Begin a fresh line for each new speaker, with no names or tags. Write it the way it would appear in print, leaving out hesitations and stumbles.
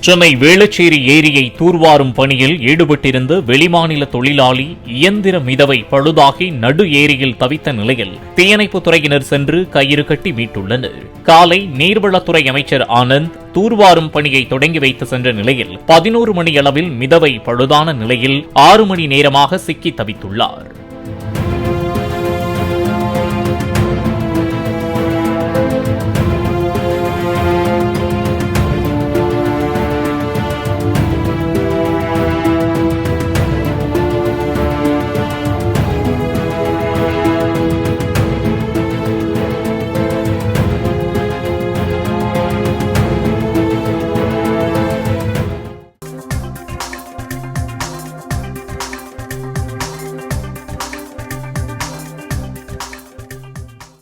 சென்னை வேளச்சேரி ஏரியை தூர்வாரும் பணியில் ஈடுபட்டிருந்த வெளிமாநில தொழிலாளி இயந்திர மிதவை பழுதாகி நடு ஏரியில் தவித்த நிலையில் தீயணைப்புத் துறையினர் சென்று கயிறு கட்டி மீட்டுள்ளனர். காலை நீர்வளத்துறை அமைச்சர் ஆனந்த் தூர்வாரும் பணியை தொடங்கி வைத்து சென்ற நிலையில் 11 மணி அளவில் மிதவை பழுதான நிலையில் 6 மணி நேரமாக சிக்கி தவித்துள்ளார்.